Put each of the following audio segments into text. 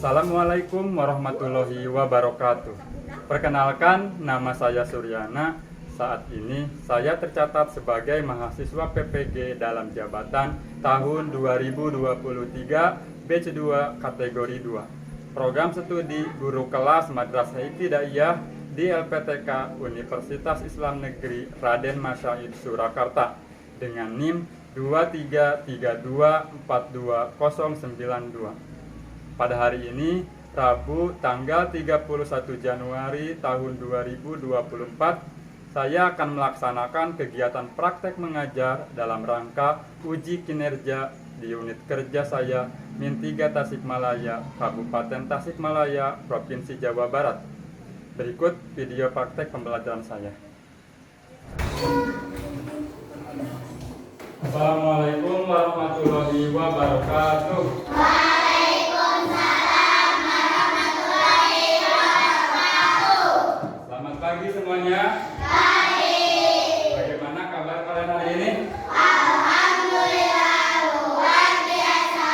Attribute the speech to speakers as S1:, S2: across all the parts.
S1: Assalamualaikum warahmatullahi wabarakatuh. Perkenalkan, nama saya Suryana. Saat ini saya tercatat sebagai mahasiswa PPG dalam jabatan tahun 2023 batch 2 kategori 2. Program studi guru kelas Madrasah Ibtidaiyah di LPTK Universitas Islam Negeri Raden Masyaid Surakarta dengan NIM 2332420092. Pada hari ini, Rabu tanggal 31 Januari tahun 2024, saya akan melaksanakan kegiatan praktek mengajar dalam rangka uji kinerja di unit kerja saya Min 3 Tasikmalaya, Kabupaten Tasikmalaya, Provinsi Jawa Barat. Berikut video praktek pembelajaran saya. Assalamualaikum warahmatullahi wabarakatuh. Selamat pagi semuanya. Bagaimana kabar kalian hari ini?
S2: Alhamdulillah, luar biasa.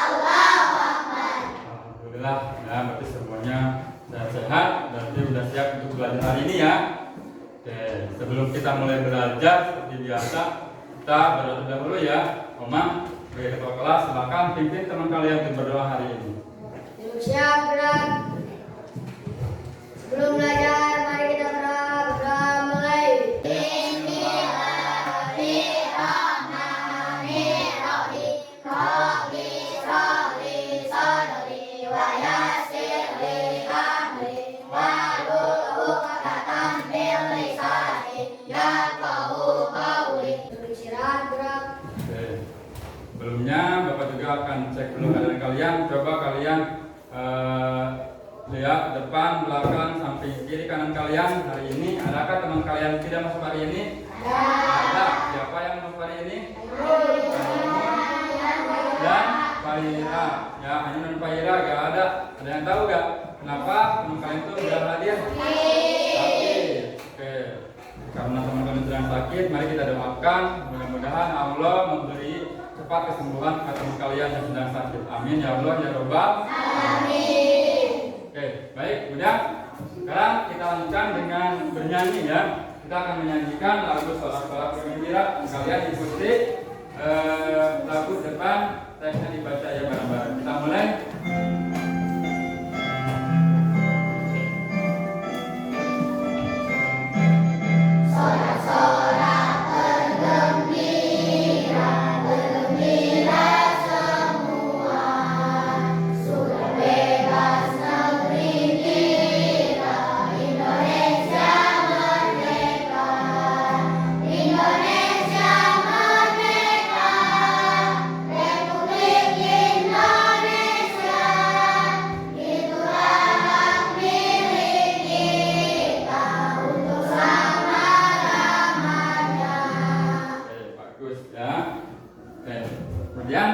S2: Allahu Akbar.
S1: Alhamdulillah, ya berarti semuanya sehat. Berarti sudah siap untuk belajar hari ini ya. Oke, sebelum kita mulai belajar seperti biasa, kita berdoa dahulu ya. Omang, sebagai ketua kelas, silakan pimpin teman kalian untuk berdoa hari ini.
S2: Siap, gerak. Sebelum belajar, mari kita berdoa mulai. Bismillahirrahmanirrahim. Rabbi shrahli sadri wa yassir li amri wahlul 'uqdatam min lisani yafqahu qawli. Istirahat, gerak.
S1: Oke. Sebelumnya Bapak juga akan cek dulu keadaan kalian. Coba kalian lihat depan, belakang, samping, kiri, kanan kalian. Hari ini adakah teman kalian yang tidak masuk hari ini? Ada. Siapa yang masuk hari ini? Dan Fahira. Ya, Ainun dan Fahira gak ada. Ada yang tahu gak kenapa teman kalian itu tidak hadir? Sakit. Oke. Karena teman kalian sedang sakit, mari kita doakan. Mudah-mudahan Allah memberi cepat kesembuhan ke teman kalian yang sedang sakit. Amin ya Allah ya Rabbal.
S2: Amin.
S1: Oke, baik, udah. Sekarang kita lanjutkan dengan bernyanyi ya. Kita akan menyanyikan lagu Sholat-Sholat Bergembira. Kalian ikuti lagu depan, teksnya dibaca ya bareng-bareng. Kita mulai.
S2: Sorak-sorak bergembira, bergembira semua. Sudah bebas negeri kita, Indonesia merdeka. Indonesia merdeka, Republik Indonesia. Itulah hak milik kita untuk selama-lamanya.
S1: Oke, bagus ya. Oke, kemudian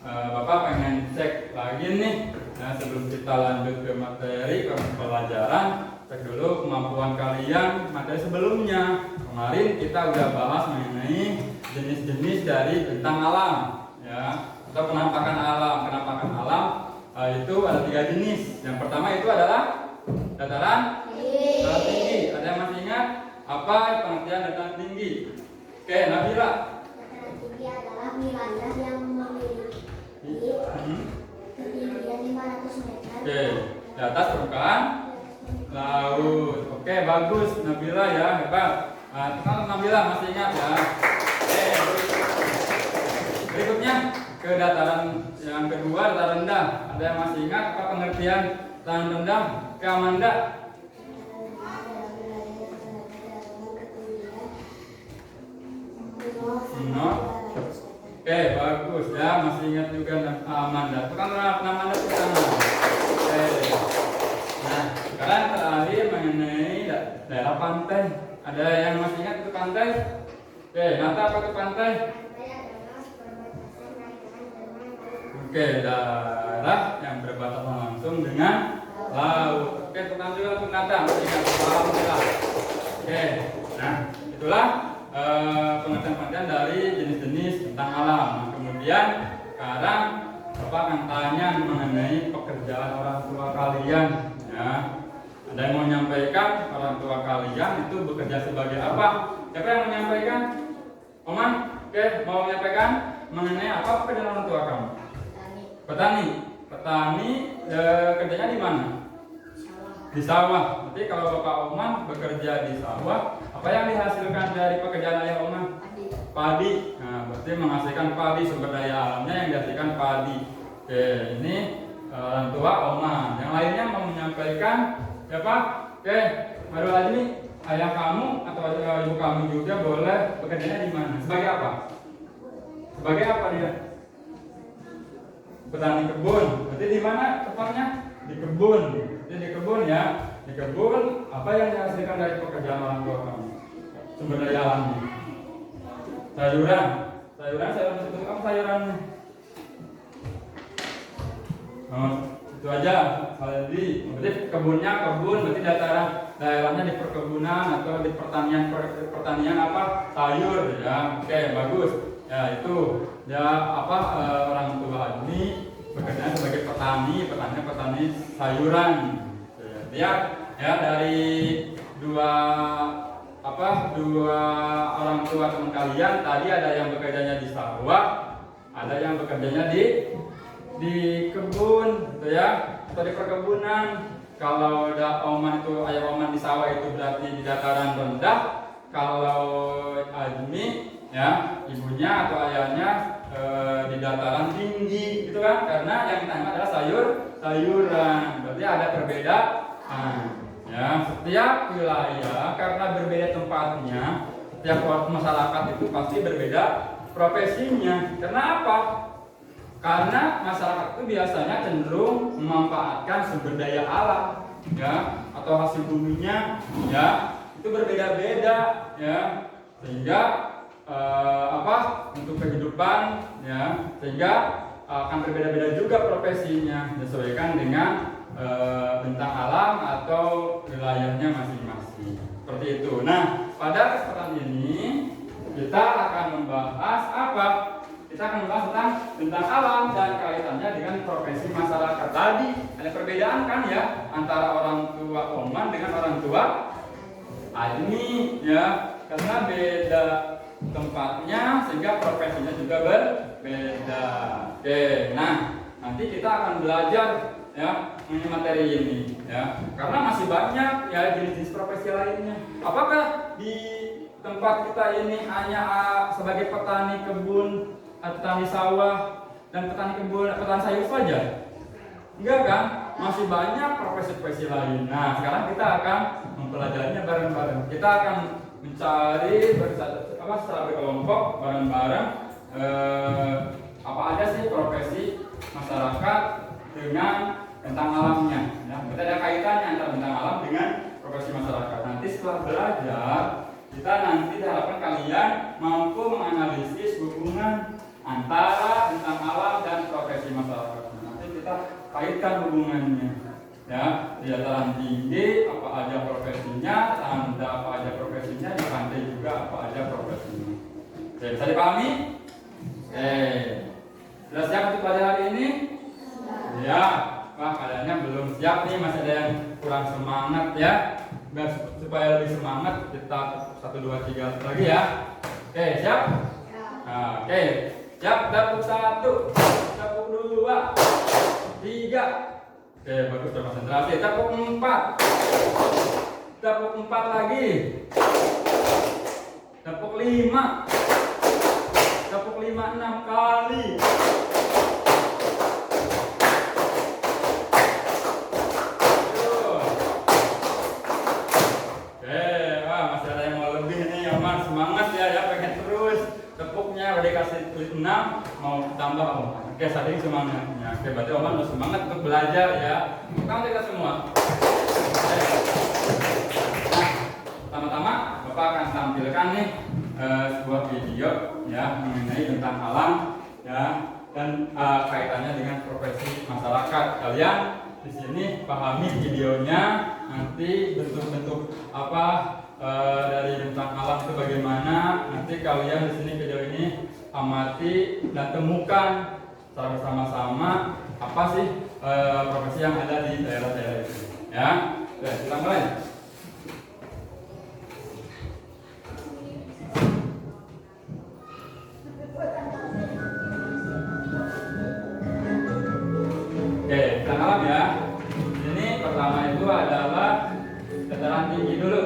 S1: Bapak pengen cek lagi nih. Nah, sebelum kita lanjut ke materi, ke pelajaran, cek dulu kemampuan kalian materi sebelumnya. Kemarin kita udah bahas mengenai jenis-jenis dari bentang alam, ya, atau penampakan alam. Penampakan alam itu ada 3 jenis. Yang pertama itu adalah dataran tinggi. Ada yang masih ingat apa pengertian dataran tinggi? Oke, Nabila.
S2: Dataran tinggi adalah wilayah yang memiliki ketinggian 500 meter.
S1: Oke, di atas permukaan laut. Oke, bagus Nabila ya, hebat. Nah, kalau Nabila masih ingat ya. Oke, berikutnya ke dataran yang kedua, dataran rendah. Ada yang masih ingat apa pengertian dataran rendah? Ke Amanda. No. Oke, bagus ya, masih ingat juga Amanda. Tukang Amanda ke sana. Oke. Nah, sekarang terakhir mengenai daerah pantai. Ada yang masih ingat itu pantai? Oke, Nata apa itu pantai? Oke, daerah yang berbatasan langsung dengan laut. Oke, tukang juga untuk Nata, masih ingat? Alhamdulillah. Oke, nah itulah pengertian-pengertian dari jenis-jenis tentang alam. Nah, kemudian sekarang Bapak akan tanya mengenai pekerjaan orang tua kalian. Ya. Ada yang mau menyampaikan orang tua kalian itu bekerja sebagai apa? Siapa yang menyampaikan? Oman? Oke, mau menyampaikan mengenai apa pekerjaan orang tua kamu?
S2: Petani.
S1: Petani. Petani kerjanya di mana?
S2: Sawah.
S1: Di sawah. Berarti kalau Bapak Oman bekerja di sawah, apa yang dihasilkan dari pekerjaan ayah Oman?
S2: Padi.
S1: Padi. Nah, berarti menghasilkan padi, sumber daya alamnya yang dihasilkan padi. Oke, ini orang tua Oman. Yang lainnya mau menyampaikan siapa? Oke, Marul Azmi, ayah kamu atau ibu kamu juga boleh bekerjanya di mana? Sebagai apa? Sebagai apa dia? Petani kebun. Berarti di mana tempatnya? Di kebun. Jadi di kebun ya. Di kebun apa yang dihasilkan dari pekerjaan orang tua kamu? Sumber daya alamnya. Sayuran itu apa sayurannya? Oh, itu aja. Berarti kebunnya kebun, berarti daerahnya di perkebunan atau di pertanian apa? Sayur ya. Oke, bagus. Ya itu ya apa orang tua ini bekerja sebagai petani sayuran. Ya dari dua orang tua teman kalian tadi ada yang bekerjanya di sawah, ada yang bekerjanya di kebun, gitu ya, atau di perkebunan. Kalau ada ayah Oman di sawah itu berarti di dataran rendah. Kalau Azmi ya ibunya atau ayahnya di dataran tinggi, gitu kan? Karena yang ditangkap adalah sayuran. Berarti ada perbedaan. Ya, setiap wilayah karena berbeda tempatnya, setiap masyarakat itu pasti berbeda profesinya. Karena apa? Karena masyarakat itu biasanya cenderung memanfaatkan sumber daya alam, ya, atau hasil buminya, ya, itu berbeda-beda, ya, sehingga untuk kehidupan, ya, sehingga akan berbeda-beda juga profesinya disesuaikan dengan bentang alam atau wilayahnya masing-masing. Seperti itu. Nah, pada kesempatan ini kita akan membahas apa? Kita akan membahas tentang bentang alam dan kaitannya dengan profesi masyarakat. Tadi ada perbedaan kan ya antara orang tua Oman dengan orang tua Azmi, ya, karena beda tempatnya sehingga profesinya juga berbeda. Oke, nah nanti kita akan belajar ya mengenai materi ini ya, karena masih banyak ya jenis-jenis profesi lainnya. Apakah di tempat kita ini hanya sebagai petani kebun, petani sawah dan petani kebun, petani sayur saja? Enggak kan? Masih banyak profesi-profesi lain. Nah, sekarang kita akan mempelajarinya bareng-bareng. Kita akan mencari secara berkelompok bareng-bareng apa aja sih profesi masyarakat dengan bentang alamnya. Ya, berarti ada kaitannya antara bentang alam dengan profesi masyarakat. Nanti setelah belajar, kita nanti diharapkan kalian mampu menganalisis hubungan antara bentang alam dan profesi masyarakat. Nanti kita kaitkan hubungannya. Ya, di dataran tinggi apa aja profesinya, rendah apa aja profesinya, di pantai juga apa aja profesinya. Oke, bisa dipahami? Sudah siap untuk pada hari ini? Ya. Wah, kaliannya belum siap nih, masih ada yang kurang semangat ya. Biar supaya lebih semangat, kita 1, 2, 3 lagi ya. Oke, siap? Nah, oke, siap. Tepuk 1, tepuk 2, 3. Oke, bagus, konsentrasi. Tepuk 4, tepuk 4 lagi. Tepuk 5, tepuk 5 6 kali. Udah kasih tulis 6 mau tambah Om. Oke, saat ini semangatnya. Oke, berarti Om harus semangat untuk belajar ya. Kamu kita semua. Nah, pertama-tama Bapak akan tampilkan nih sebuah video ya mengenai tentang alam ya dan kaitannya dengan profesi masyarakat. Kalian di sini pahami videonya, nanti bentuk-bentuk apa dari bentang alam itu bagaimana. Nanti kalian di sini video ini amati dan temukan secara bersama-sama apa sih profesi yang ada di daerah-daerah itu. Ya, oke, kita mulai. Oke, kita ngalam ya. Ini pertama itu adalah dataran tinggi dulu.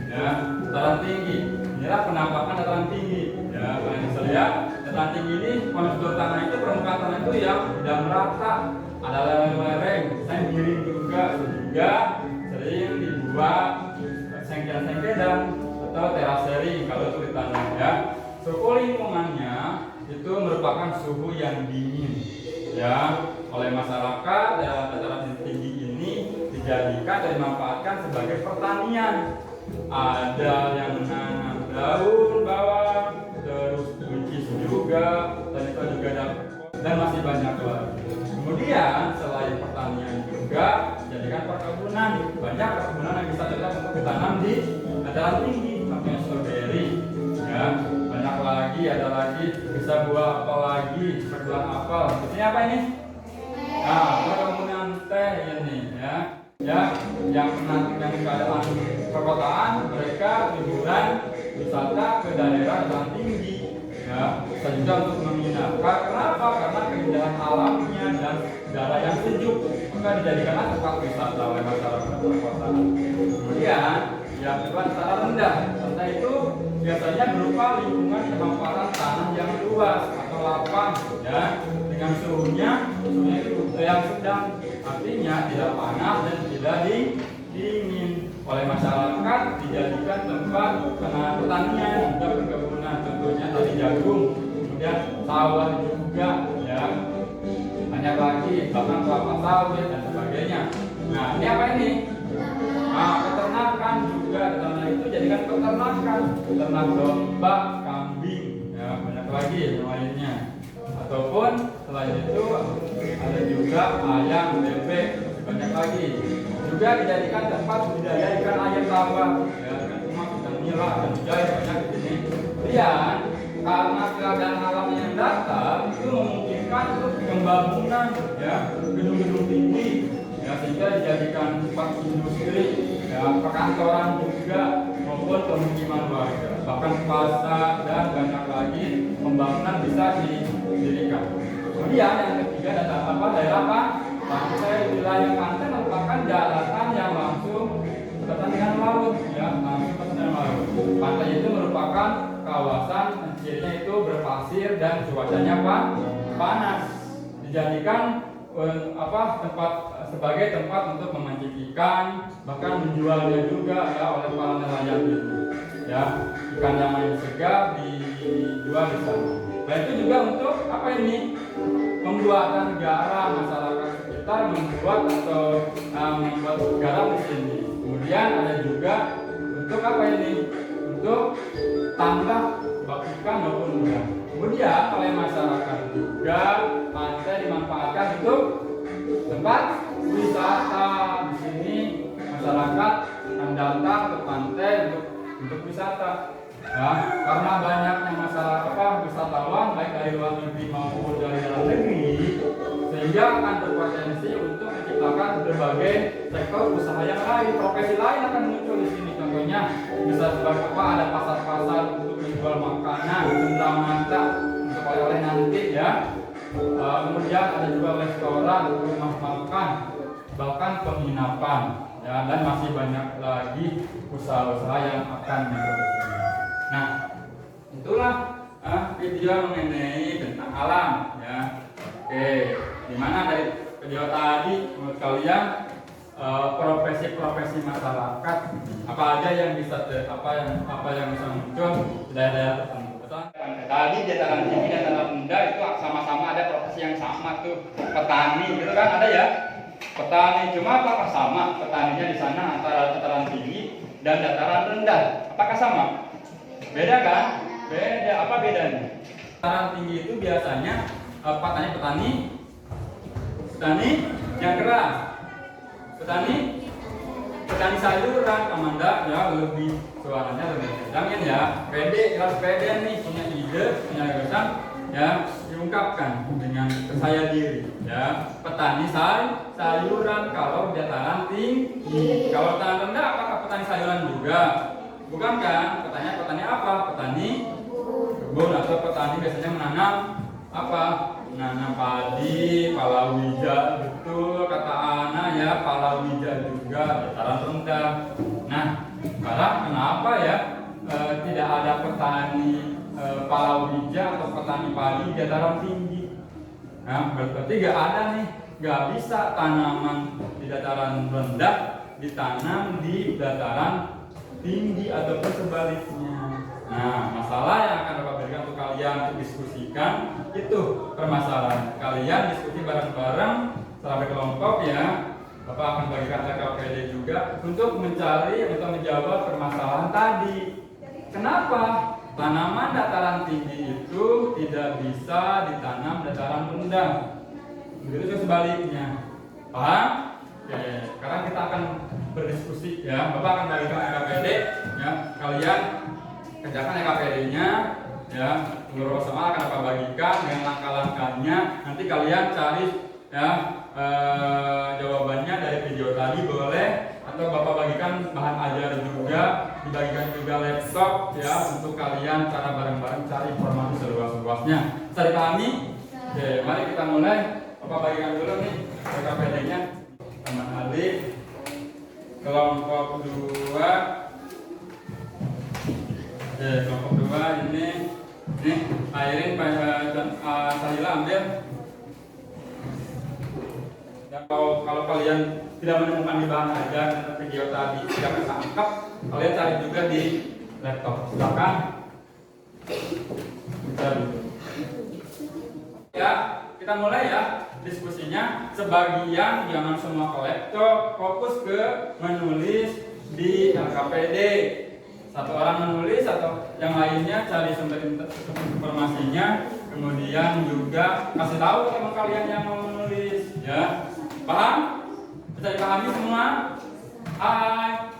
S1: Ya, dataran tinggi. Inilah penampakan dataran tinggi. Ya, kalian bisa lihat dataran tinggi ini kontur tanah itu permukaan tanah itu yang tidak merata. Ada lereng-lereng, saya miring juga sehingga sering dibuat sengkedan atau terasering kalau itu di tanah ya. Suhu lingkungannya itu merupakan suhu yang dingin ya. Oleh masyarakat daerah dataran tinggi ini dijadikan dan dimanfaatkan sebagai pertanian. Ada yang menanam daun bawang, terus buncis juga, dan itu juga dan masih banyak lagi. Kemudian selain pertanian juga dijadikan perkebunan. Banyak perkebunan yang bisa cocok untuk ditanam di dataran tinggi, contohnya strawberry ya. Banyak lagi, ada lagi bisa buah apel lagi, perkebunan apel. Ini apa ini? Nah, perkebunan teh ini ya. Ya, yang keadaan perkotaan mereka liburan wisata ke daerah yang tinggi ya, bisa juga untuk menginap. Kenapa? Karena keindahan alamnya dan udara yang sejuk, maka dijadikanlah tempat wisata oleh masyarakat perkotaan. Kemudian yang kedua dataran rendah. Rendah itu biasanya berupa lingkungan pemanfaatan tanah yang luas atau lapang ya, dengan suhunya itu yang sedang, artinya tidak panas dan tidak dingin. Oleh masyarakat dijadikan tempat pertanian dan perkebunan, contohnya tadi jagung, kemudian sawah juga ya, banyak lagi bahkan kelapa sawit dan sebagainya. Nah, ini apa ini? Nah, peternakan juga, ternak itu jadikan peternakan, ternak domba, kambing ya, banyak lagi yang lainnya. Ataupun selain itu ada juga ayam, bebek, banyak lagi. Juga dijadikan tempat budidaya ikan air tawar, ya, ikan nila, ikan jair, banyak di sini. Kemudian karena keadaan alam yang datar itu memungkinkan untuk pembangunan, ya, gedung-gedung tinggi, ya, sehingga dijadikan tempat industri, ya, perkantoran juga maupun pemukiman warga, bahkan pasar dan banyak lagi pembangunan bisa didirikan. Kemudian yang ketiga daerah apa? Pantai. Wilayah pantai merupakan daratan yang langsung berkaitan dengan laut, ya, langsung berkaitan dengan laut. Pantai itu merupakan kawasan cirinya itu berpasir dan cuacanya panas. Dijadikan tempat sebagai tempat untuk memancing ikan, bahkan menjualnya juga ya oleh para nelayan itu. Ya, ikan yang masih segar dijual di sana. Nah, itu juga untuk apa ini? Pembuatan garam, masyarakat sekitar membuat atau membuat garam di sini. Kemudian ada juga untuk apa ini? Untuk tambak bak ikan maupun udang. Kemudian oleh masyarakat juga pantai dimanfaatkan untuk tempat wisata. Di sini masyarakat akan datang ke pantai untuk wisata. Ya, karena banyaknya masyarakat wisatawan baik dari luar negeri maupun dari dalam negeri, sehingga akan berpotensi untuk menciptakan berbagai sektor usaha yang lain, profesi lain akan muncul di sini. Contohnya bisa sebagai apa? Ada pasar-pasar untuk menjual makanan, cendramata untuk oleh-oleh nanti ya. Kemudian ada juga restoran, rumah makan, bahkan penginapan ya, dan masih banyak lagi usaha-usaha yang akan muncul. Nah, itulah video mengenai tentang alam ya. Oke, dimana dari video tadi menurut kalian profesi-profesi masyarakat apa aja yang bisa apa yang bisa muncul di daerah tertentu. Tadi di dataran tinggi dan dataran rendah itu sama-sama ada profesi yang sama tuh, petani gitu kan ada ya. Petani, cuma apakah sama petaninya di sana antara dataran tinggi dan dataran rendah? Apakah sama? Beda kan? Beda. Apa bedanya? Dataran tinggi itu biasanya petani yang keras. Petani sayuran, Amanda ya lebih suaranya lebih kencang ya. Pede, harus pede nih, punya ide, punya gagasan ya. diungkapkan dengan saya diri ya. Petani sayuran kalau dataran tinggi. Kalau dataran rendah apakah petani sayuran juga? Bukan kan? Petani apa? Petani kebun atau petani biasanya menanam apa? Menanam padi, palawija, betul kata Ana ya, palawija juga dataran rendah. Nah, sekarang kenapa ya tidak ada petani palawija atau petani padi di dataran tinggi? Nah, berarti gak ada nih, gak bisa tanaman di dataran rendah ditanam di dataran tinggi ataupun sebaliknya. Nah, masalah yang akan Bapak berikan untuk kalian untuk diskusikan itu permasalahan. Kalian diskusi bareng-bareng secara berkelompok ya. Bapak akan bagikan LKPD juga untuk menjawab permasalahan tadi. Kenapa tanaman dataran tinggi itu tidak bisa ditanam dataran rendah? Begitu sebaliknya. Paham? Oke, sekarang kita akan berdiskusi ya. Bapak akan bagikan LKPD ya. Kalian kerjakan LKPD-nya ya. Guru sama akan Bapak bagikan dengan langkah-langkahnya. Nanti kalian cari ya jawabannya dari video tadi boleh, atau Bapak bagikan bahan ajar juga, dibagikan juga laptop ya untuk kalian cara bareng-bareng cari informasi seluas-luasnya. Bisa dipahami? Oke, mari kita mulai. Bapak bagikan dulu nih LKPD-nya. Teman adik kelompok 2. Oke, kelompok 2 ini Airin dan Sahila ambil. Dan kalau kalian tidak menemukan di bahan ajar dan video tadi tidak ketangkap, kalian cari juga di laptop. Silakan. Ya, kita mulai ya diskusinya. Sebagian jangan semua ke laptop, fokus ke menulis di LKPD. Satu orang menulis atau yang lainnya cari sumber informasinya, kemudian juga kasih tahu teman kalian yang mau menulis ya. Paham? Bisa dipahami semua? Hai.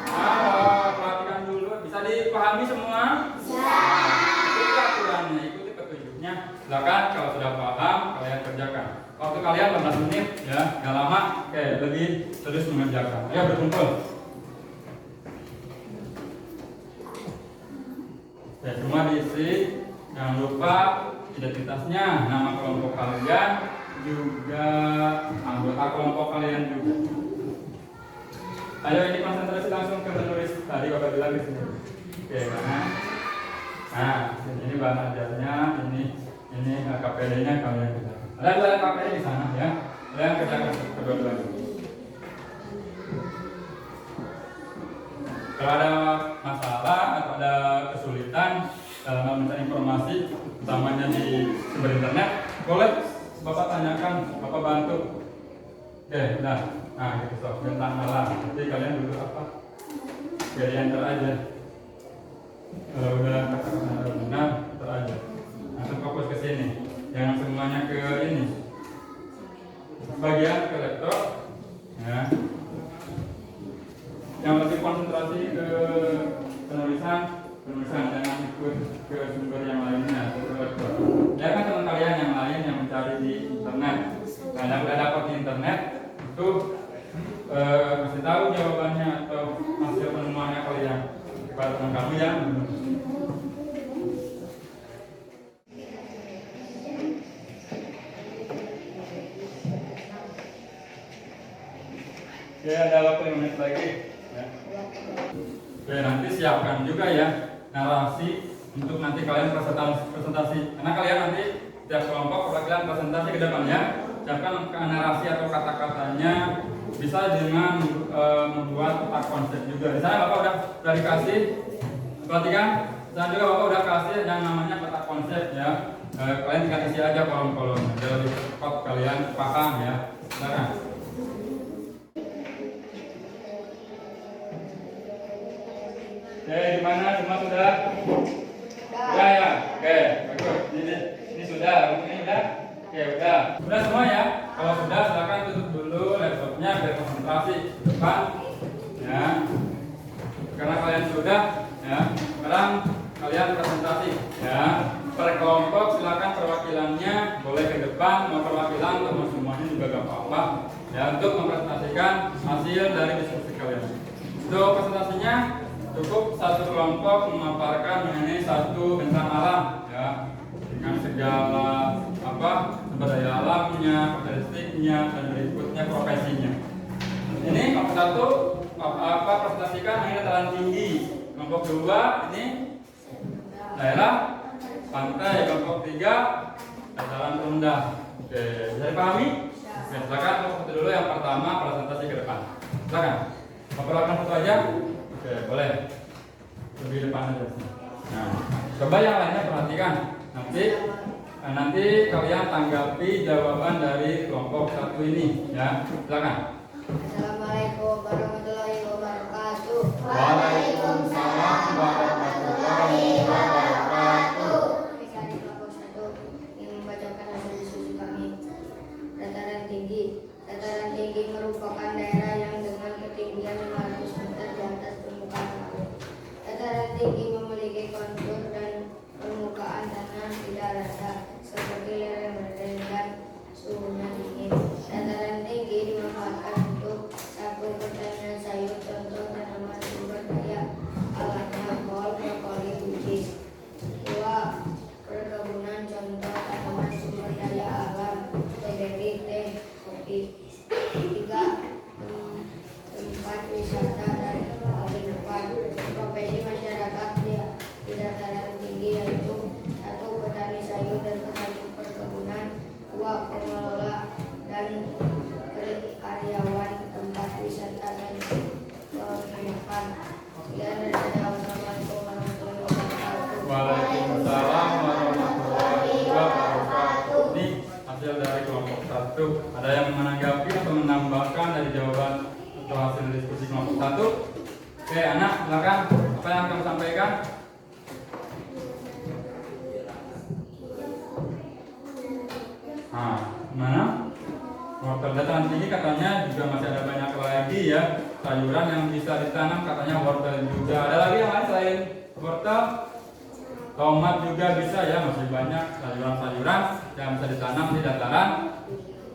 S1: Halo, perhatikan dulu. Bisa dipahami semua? Ikuti aturannya, ikuti petunjuknya. Silakan kalau sudah paham kalian kerjakan. Waktu kalian 15 menit ya, nggak lama. Oke, lebih terus mengerjakan. Ayo berkumpul. Ya, semua diisi. Jangan lupa identitasnya, nama kelompok kalian, juga anggota kelompok kalian juga. Ayo ini konsentrasi langsung ke menulis. Tadi Bapak bilang di sini. Oke, nah, ini bahan ajarnya, ini KPD-nya kalian kerjakan. Ada dua KPD di sana ya. Kalian kerjakan kedua-duanya. Kalau ada masalah atau ada kesulitan dalam mencari informasi, utamanya di sumber internet, boleh Bapak tanyakan, Bapak bantu. Oke, udah. Nah, gitu sob, tentang malam. Jadi kalian dulu apa? Jadi enter aja. Kalau udah benar, enter aja. Langsung fokus ke sini. Jangan semuanya ke ini. Bagian ke laptop. Ya. Yang lebih konsentrasi ke penulisan, jangan ikut ke sumber yang lainnya. Ya kan teman kalian yang lain yang mencari di internet. Nah, yang udah dapat di internet itu kasih tahu jawabannya atau hasil penemuannya kalian kepada teman kamu yang ya ada waktu 5 menit lagi ya. Oke, nanti siapkan juga ya narasi untuk nanti kalian presentasi. Karena kalian nanti setiap kelompok perwakilan presentasi ke depan ya. Siapkan narasi atau kata-katanya, bisa dengan membuat peta konsep juga. Di sana Bapak udah dikasih, perhatikan. Di sana juga Bapak udah kasih yang namanya peta konsep ya. Kalian tinggal isi aja kolom-kolomnya. Biar lebih cepat kalian paham ya. Silakan. Gimana semua sudah? Sudah ya? Oke, bagus. Ini sudah, ini udah? Oke, udah. Sudah semua ya? Kalau sudah, silakan tutup dulu laptopnya biar konsentrasi depan. Ya. Karena kalian sudah, ya. Sekarang kalian presentasi, ya. Per kelompok silakan perwakilan depan mau perwakilan atau mau semuanya juga gak apa-apa ya, untuk mempresentasikan hasil dari diskusi kalian. Untuk presentasinya cukup satu kelompok memaparkan mengenai satu bentang alam ya, dengan segala sumber daya alamnya, karakteristiknya, dan berikutnya profesinya. Ini kelompok satu presentasikan mengenai dataran tinggi. Kelompok dua ini daerah pantai. Kelompok tiga dataran rendah. Oke, bisa dipahami? Oke, silakan kelompok dulu yang pertama presentasi ke depan. Silakan. Memperlakukan satu aja. Oke, boleh. Lebih depan aja. Nah, coba yang lainnya perhatikan. Nanti kalian tanggapi jawaban dari kelompok satu ini ya. Silakan.
S3: Assalamualaikum warahmatullahi wabarakatuh.
S2: Waalaikumsalam warahmatullahi wabarakatuh.
S3: Saya di kelompok 1 yang membacakan hasil diskusi kami. Dataran tinggi. Dataran tinggi merupakan daerah yang dengan ketinggian 500 meter di atas permukaan laut. Dataran tinggi memiliki kontur dan permukaan tanah tidak rata seperti lereng-lereng dan suhunya dingin. Dataran tinggi dimanfaatkan untuk 1. Pertanian sayur, contoh tanaman sumber daya alamnya kol, brokoli, buncis. 2. Perkebunan, contoh tanaman sumber daya alam, stroberi, teh, kopi. 3. Tempat wisata dan penginapan. Profesi masyarakat di dataran tinggi yaitu 1. Petani sayur dan petani perkebunan. 2. Pengelola dan karyawan tempat wisata dan penginapan. Sekian dari saya. Wassalamualaikum warahmatullahi wabarakatuh.
S1: Waalaikumsalam warahmatullahi wabarakatuh. Ini hasil dari kelompok satu. Ada yang menanggapi atau menambahkan dari jawaban atau hasil diskusi kelompok satu? Oke, anak, silakan. Apa yang akan sampaikan? Mana? Wortel dataran tinggi katanya juga masih ada banyak lagi ya sayuran yang bisa ditanam, katanya wortel juga. Ada lagi yang lain selain wortel? Tomat juga bisa ya, masih banyak sayuran-sayuran yang bisa ditanam di dataran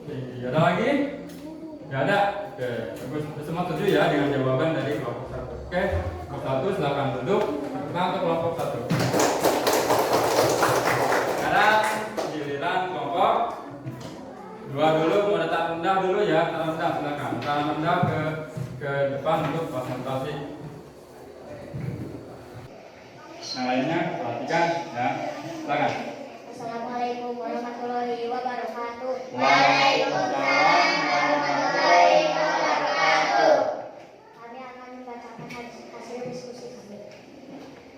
S1: tinggi. Ada lagi? Gak ada? Oke, bagus. Semua setuju ya dengan jawaban dari kelompok satu. Oke, kelompok satu silakan duduk. Kita untuk kelompok satu. Sekarang giliran kelompok dua dulu, mau dataran rendah dulu ya. Dataran rendah silakan. Dataran rendah ke depan untuk presentasi. Yang lainnya perhatikan ya. Silakan.
S2: Assalamualaikum warahmatullahi wabarakatuh.
S1: Waalaikumsalam
S2: warahmatullahi wabarakatuh. Kami akan membacakan hasil diskusi kami.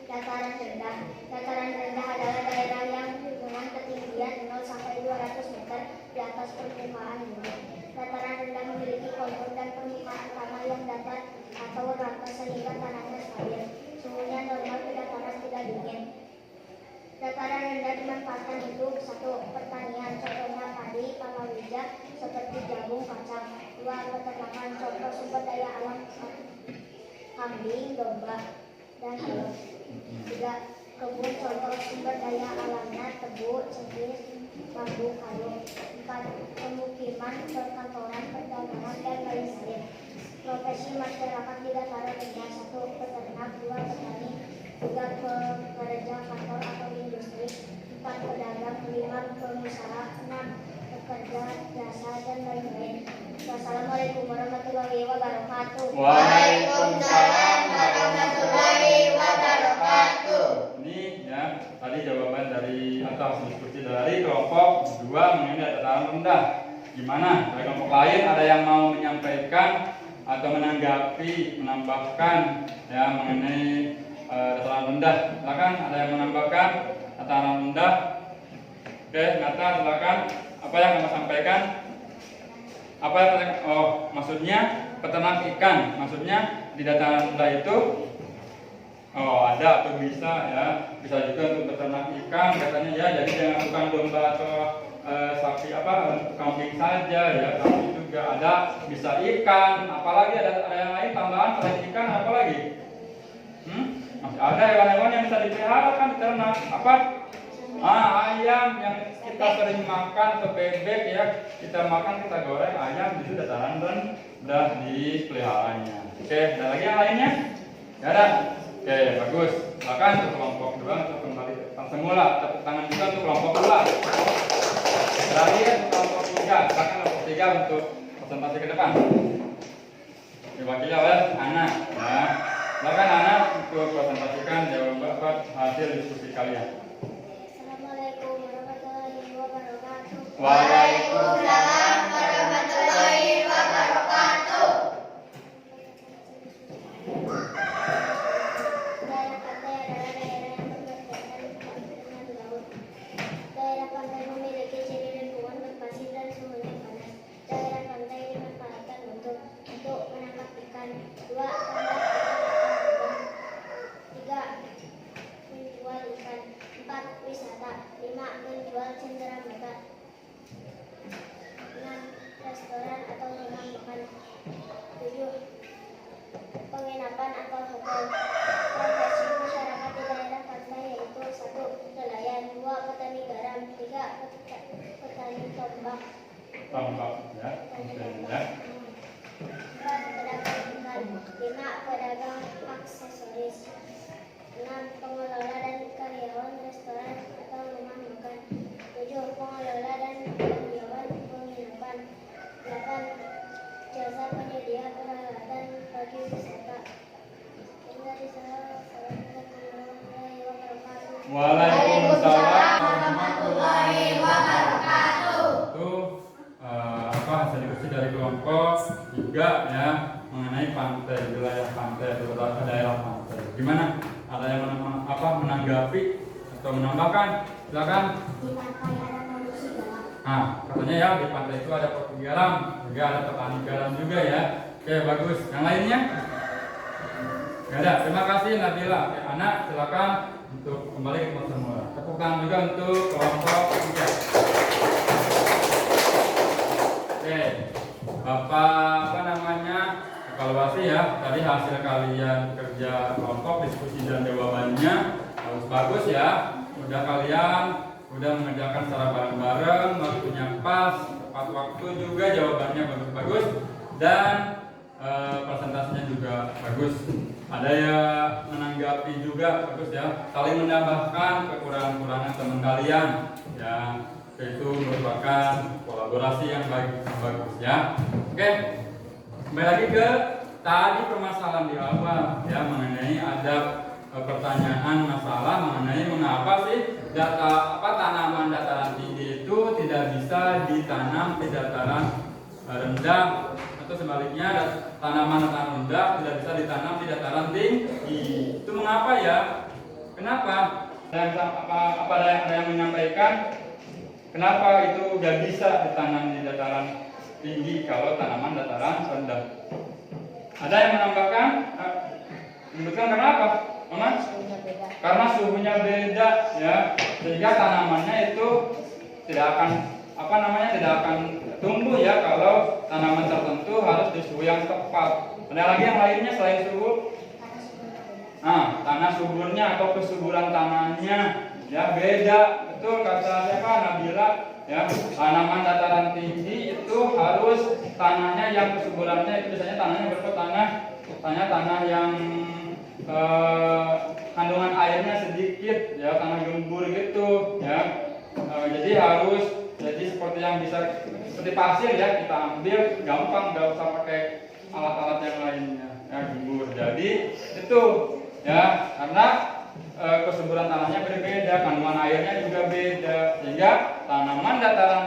S2: Dataran rendah. Dataran rendah adalah daerah yang dengan ketinggian 0 sampai 200 meter di atas permukaan bumi. Dataran rendah memiliki kontur dan permukaan tanah yang datar atau rata sehingga tanahnya stabil. Suhunya normal, tidak panas, tidak dingin. Dataran rendah dimanfaatkan untuk 1. Pertanian, contohnya padi, palawija seperti jagung, kacang. 2. Peternakan, contoh sumber daya alam kambing, domba, dan ayam. 3. Kebun, contoh sumber daya alamnya tebu, cengkeh, bambu, kayu. 4. Pemukiman, perkantoran, perdagangan, dan lain-lain. Profesi masyarakat di dataran rendah: 1. Peternak, 2. Petani, 3. Pekerja kantor atau industri, 4. Pedagang, 5. Pengusaha, 6. Pekerja jasa, dan lain-lain. Wassalamualaikum warahmatullahi wabarakatuh.
S1: Waalaikumsalam
S2: warahmatullahi wabarakatuh.
S1: Ini ya tadi jawaban dari atau diskusi dari kelompok 2 mengenai dataran rendah. Gimana? Dari kelompok lain ada yang mau menyampaikan atau menanggapi, menambahkan ya mengenai dataran rendah? Silakan, ada yang menambahkan dataran rendah? Oke, Nata silakan. Apa yang kamu sampaikan? Apa yang maksudnya peternak ikan? Maksudnya di dataran rendah itu ada tuh bisa ya, bisa juga untuk peternak ikan katanya ya. Jadi jangan bukan domba atau sapi kambing saja ya, tapi juga ada bisa ikan, apalagi ada yang lain tambahan selain ikan, apalagi masih ada hewan-hewan yang bisa dipelihara kan, diternak apa? Ayam yang kita sering makan atau bebek ya, kita makan, kita goreng ayam itu dataran rendah dipeliharanya. Oke, ada lagi yang lainnya? Gak ada? Oke, bagus. Bahkan untuk kelompok 2 untuk kembali ke semula. Tepuk tangan juga untuk kelompok 2. Terakhir untuk kelompok 3. Bahkan kelompok 3 untuk presentasi ke depan. Diwakili oleh Ana. Ya. Silakan Ana untuk presentasikan jawaban hasil diskusi kalian.
S2: Assalamualaikum warahmatullahi wabarakatuh.
S3: Waalaikumsalam warahmatullahi wabarakatuh.
S2: Daerah pantai adalah daerah yang berbatasan dengan laut. Daerah pantai memiliki ciri lingkungan berpasir dan suhunya panas. Daerah pantai dimanfaatkan untuk menangkap ikan. 2. Menjual ikan. 4. Wisata. 5. Menjual cenderamata. 6. Restoran atau rumah makan. 7. Penginapan atau hotel. Profesi masyarakat di daerah pantai yaitu 1. Nelayan. 2. Petani garam. 3. Petani tombak.
S1: Tambah ya. Ya.
S2: 4. Pedagang ikan. 5. Pedagang aksesoris. 6. Pengelola dan karyawan restoran atau rumah makan. 7. Pengelola dan karyawan penginapan. 8. Jasa penyedia peralatan bagi wisata. Dari saya, Assalamualaikum warahmatullahi wabarakatuh.
S1: Waalaikumsalam
S3: warahmatullahi wabarakatuh.
S1: Itu hasil diskusi dari kelompok 3 ya mengenai pantai, wilayah pantai atau daerah pantai. Gimana? Ada yang menanggapi atau menambahkan? Silakan.
S2: Di pantai ada produksi garam.
S1: Katanya ya di pantai itu ada produksi garam, juga ada petani garam juga ya. Oke, bagus. Yang lainnya? Gak ada. Terima kasih Nabila. Oke, anak silakan untuk kembali ke kelas semula. Tepuk tangan juga untuk kelompok 3. Oke, Bapak evaluasi ya. Tadi hasil kalian kerja kelompok, diskusi dan jawabannya bagus ya. Udah kalian udah mengerjakan secara bareng-bareng, waktunya pas, tepat waktu juga, jawabannya bagus-bagus dan presentasinya juga bagus. Ada yang menanggapi juga bagus ya. Saling menambahkan kekurangan-kekurangan teman kalian ya. Itu merupakan kolaborasi yang bagus ya. Oke, kembali lagi ke tadi permasalahan di awal ya, mengenai ada pertanyaan masalah mengenai mengapa sih tanaman dataran tinggi itu tidak bisa ditanam di dataran rendah, atau sebaliknya tanaman dataran rendah tidak bisa ditanam di dataran tinggi. Itu mengapa ya? Kenapa? Dan ada yang menyampaikan kenapa itu gak bisa ditanam di dataran tinggi kalau tanaman dataran rendah? Ada yang menambahkan? Menyebutkan kenapa? Mama? Karena suhunya beda ya, sehingga tanamannya itu tidak akan tumbuh ya kalau tanaman tertentu harus di suhu yang tepat. Ada lagi yang lainnya selain suhu? Tanah suburnya atau kesuburan tanahnya ya beda. Betul kata siapa? Nabila ya. Tanaman dataran tinggi itu harus tanahnya yang kesuburannya itu biasanya tanahnya tanah yang kandungan airnya sedikit ya, tanah gembur gitu ya. Jadi seperti yang bisa seperti pasir ya, kita ambil gampang, nggak usah pakai alat-alat yang lainnya ya, gembur. Jadi itu ya, karena kesuburan tanahnya berbeda, kandungan airnya juga beda, sehingga tanaman dataran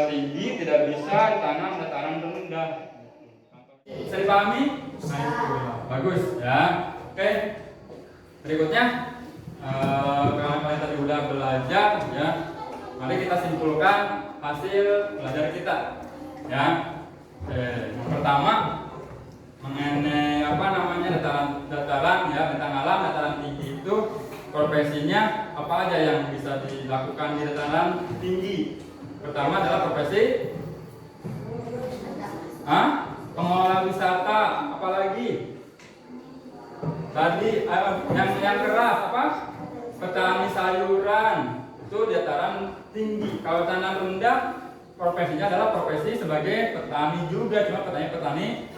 S1: tinggi tidak bisa ditanam dataran rendah. Bisa dipahami? Bagus ya. Oke, berikutnya karena kalian tadi udah belajar ya, mari kita simpulkan hasil belajar kita ya. Yang pertama mengenai dataran ya, bentang alam dataran tinggi itu profesinya apa aja yang bisa dilakukan di dataran tinggi? Pertama adalah profesi pengelola wisata, apalagi tadi yang keras apa? Petani sayuran itu dataran tinggi. Kalau tanah rendah, profesinya adalah profesi sebagai petani juga, cuma petani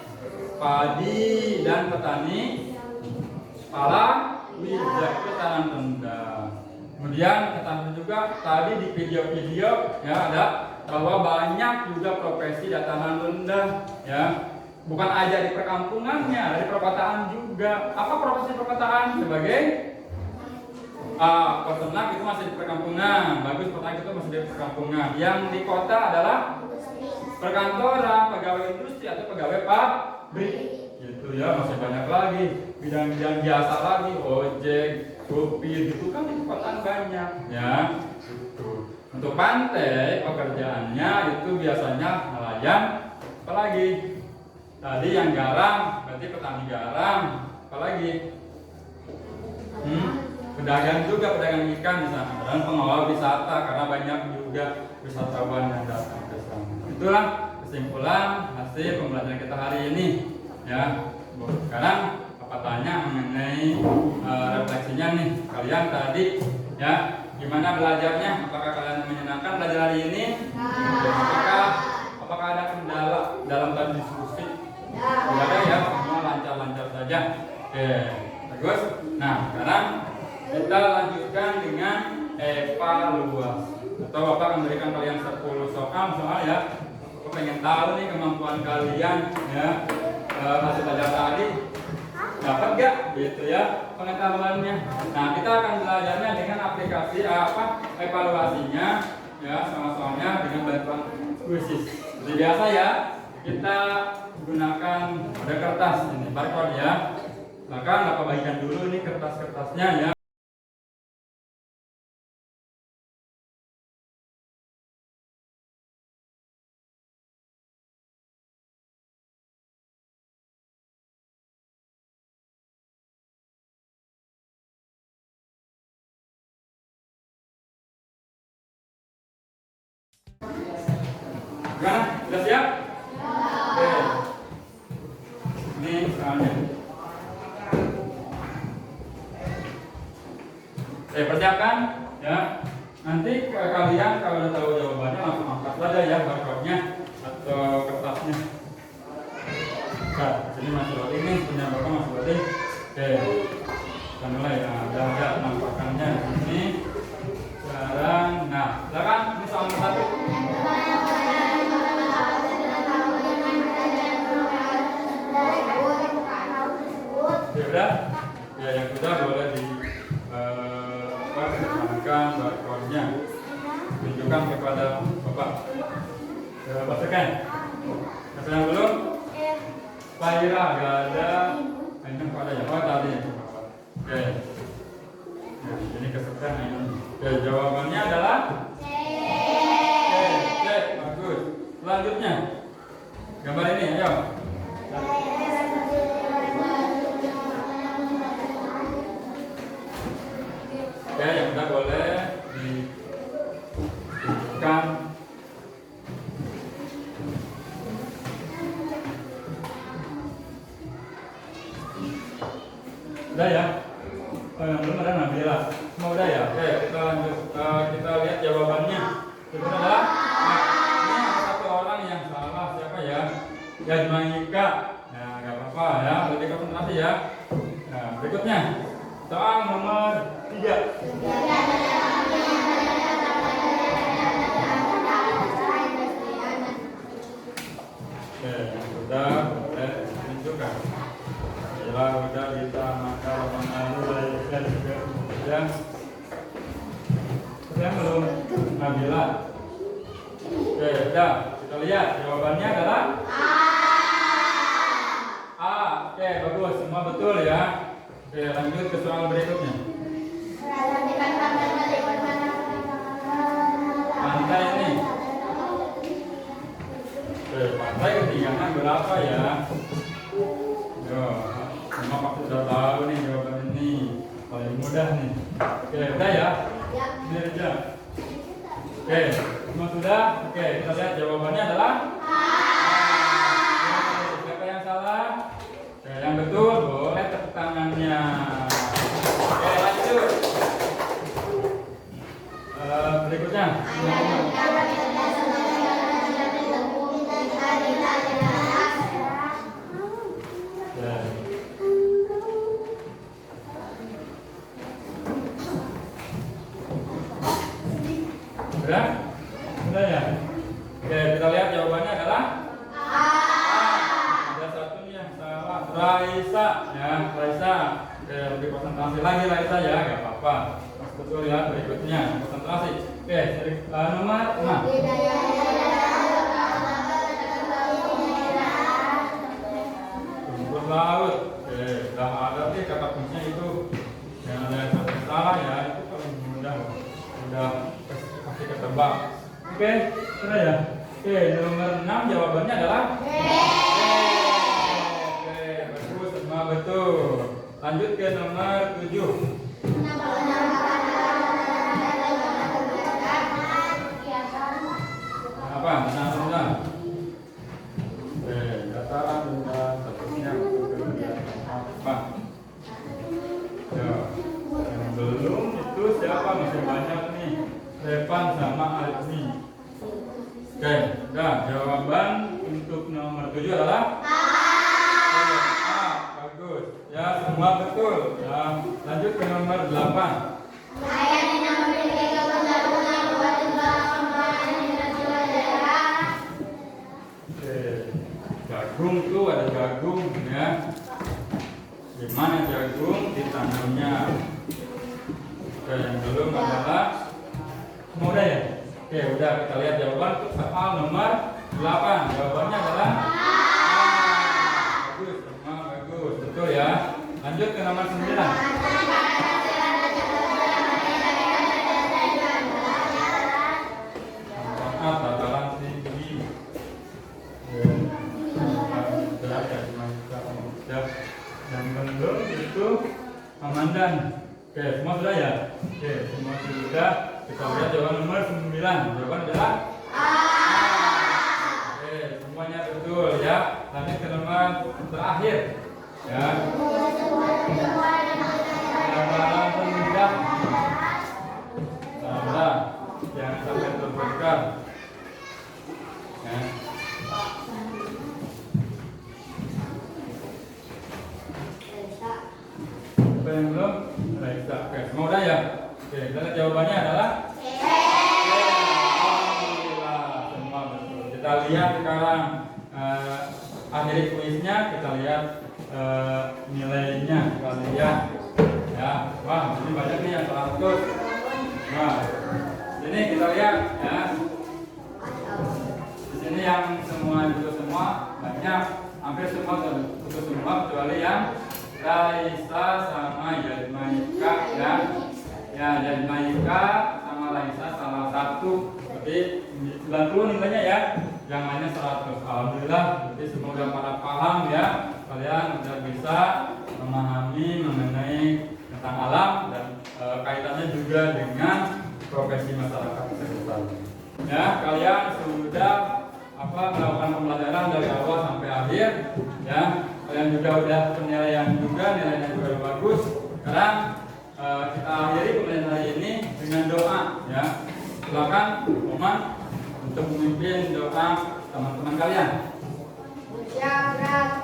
S1: padi dan petani palawija, itu tanah rendah. Kemudian ketahui juga tadi di video-video ya ada bahwa banyak juga profesi dataran rendah ya. Bukan aja di perkampungannya, di perkotaan juga. Apa profesi perkotaan? Sebagai peternak itu masih di perkampungan. Bagus, peternak itu masih di perkampungan. Yang di kota adalah perkantoran, pegawai industri atau pegawai pabrik. Gitu ya, masih banyak lagi bidang-bidang biasa lagi, ojek, supir, itu kan di perkotaan banyak ya. Gitu. Untuk pantai pekerjaannya itu biasanya nelayan, apalagi tadi yang garam, berarti petani garam, apalagi pedagang juga, pedagang ikan di sana, dan pengelola wisata karena banyak juga wisatawan yang datang ke sana. Itulah kesimpulan hasil pembelajaran kita hari ini ya. Sekarang apa tanya mengenai refleksinya nih kalian tadi ya, gimana belajarnya? Apakah kalian menyenangkan belajar hari ini? Apakah ada kendala dalam tadi diskusi? Tidak ada ya, semua lancar-lancar saja. Oke, bagus. Nah, sekarang kita lanjutkan dengan evaluasi. Atau Bapak akan berikan kalian 10 soal ya. Aku pengen tahu nih kemampuan kalian ya. Hasil belajar tadi dapat gak gitu ya pengetahuannya. Nah, kita akan belajarnya dengan aplikasi evaluasinya ya, soalnya dengan bantuan kuisis. Seperti biasa ya, kita gunakan ada kertas ini barcode ya. Silakan Bapak bagikan dulu nih kertas-kertasnya ya. Gimana? Sudah siap? Oke. Ini soalnya. Persiapkan ya. Nanti kalian kalau udah tahu jawabannya langsung angkat saja ya barcode-nya atau kertasnya. Nah, sini masih loading nih, punya Bapak masih loading. Oke. Kita mulai ya. Udah ada penampakannya di sini. Sekarang, nah, silakan ini soal nomor 1. Ya udah, ya yang sudah boleh dipastikan barcode-nya, tunjukkan kepada Bapak. Pastikan. Yang belum? Paira gak ada. Ini pada ya, tadi. Oke. Nah, ini kesekian ini. Oke, jawabannya adalah C. C, bagus. Selanjutnya, gambar ini, ayo. Oke, yang udah boleh ditunjukkan. Udah ya? Belum ada Nabila. Semua udah ya? Oke, kita lanjut. Kita lihat jawabannya. Itu adalah ini ada satu orang yang salah. Siapa ya? Ya, Jumaika. Ya, nggak apa-apa ya. Lebih konsentrasi ya. Nah, berikutnya soal nomor 3. Oke, sudah boleh tunjukkan. Bila udah kita maka mengalir juga ya. Saya belum Nabila. Oke, udah kita lihat jawabannya adalah A. Oke, bagus, semua betul ya. Oke, lanjut ke soal berikutnya. Pantai ini. Oke, pantai ketinggian berapa ya? Yo, semua pasti sudah tahu nih jawaban ini. Paling mudah nih. Oke, udah ya? Ini aja. Oke, semua sudah? Oke, kita lihat jawabannya adalah A. Siapa yang salah? Oke, yang betul boleh tepuk tangannya. Oke, lanjut. Raisa. Oke, lebih konsentrasi lagi Raisa ya, nggak apa-apa. Betul ya, berikutnya konsentrasi. Oke, nomor 6. Rumput laut. Oke, udah ada sih kata kuncinya itu. Yang ada yang salah ya, itu paling mudah. Udah pasti ketebak. Oke, sudah ya. Oke, nomor 6 jawabannya adalah Oke, bagus, semua betul. Lanjut ke nomor 7. Apa? Benar. Oke, dataran rendah statusnya apa? Ya, yang belum itu siapa? Masih banyak nih. Revan sama Alfi. Oke, nah jawaban untuk nomor 7 adalah A. Bagus. Ya, semua betul. Ya, lanjut ke nomor 8. Oke, jagung tuh ada jagung ya. Gimana jagung ditanamnya? Oke, yang belum adalah mudah ya. Oke, udah kita lihat jawaban untuk soal nomor 8. Jawabannya adalah bagus, semua bagus, betul ya. Lanjut ke nomor 9. Dataran tinggi. Yang belum itu Amandan. Oke, semua sudah ya? Oke, semua sudah. Kita lihat jawaban nomor 9. Jawaban adalah A. Oke, semuanya betul ya. Lanjut ke nomor terakhir. Ya. Dataran rendah. Salah. Jangan sampai terbongkar. Ya. Apa yang belum? Raisa. Oke, semua udah ya? Oke, kita lihat jawabannya adalah Alhamdulillah, semua betul. Kita lihat sekarang akhiri kuisnya, kita lihat nilainya, kita lihat ya. Wah, ini banyak nih yang 100. Nah, ini kita lihat ya. Di sini yang semua itu semua banyak, hampir semua itu semua kecuali yang Raisa sama Yadmaika ya. Ya, Yadmaika sama Raisa salah satu. Berarti 90 nilainya ya. Yang lainnya 100. Alhamdulillah, berarti semoga pada paham ya. Kalian sudah bisa memahami mengenai tentang alam dan kaitannya juga dengan profesi masyarakat sekitar. Ya, kalian sudah melakukan pembelajaran dari awal sampai akhir ya. Kalian juga udah penilaian juga, nilainya juga bagus. Sekarang kita akhiri pembelajaran hari ini dengan doa ya. Silakan Oman untuk memimpin doa teman-teman kalian.
S3: Ucap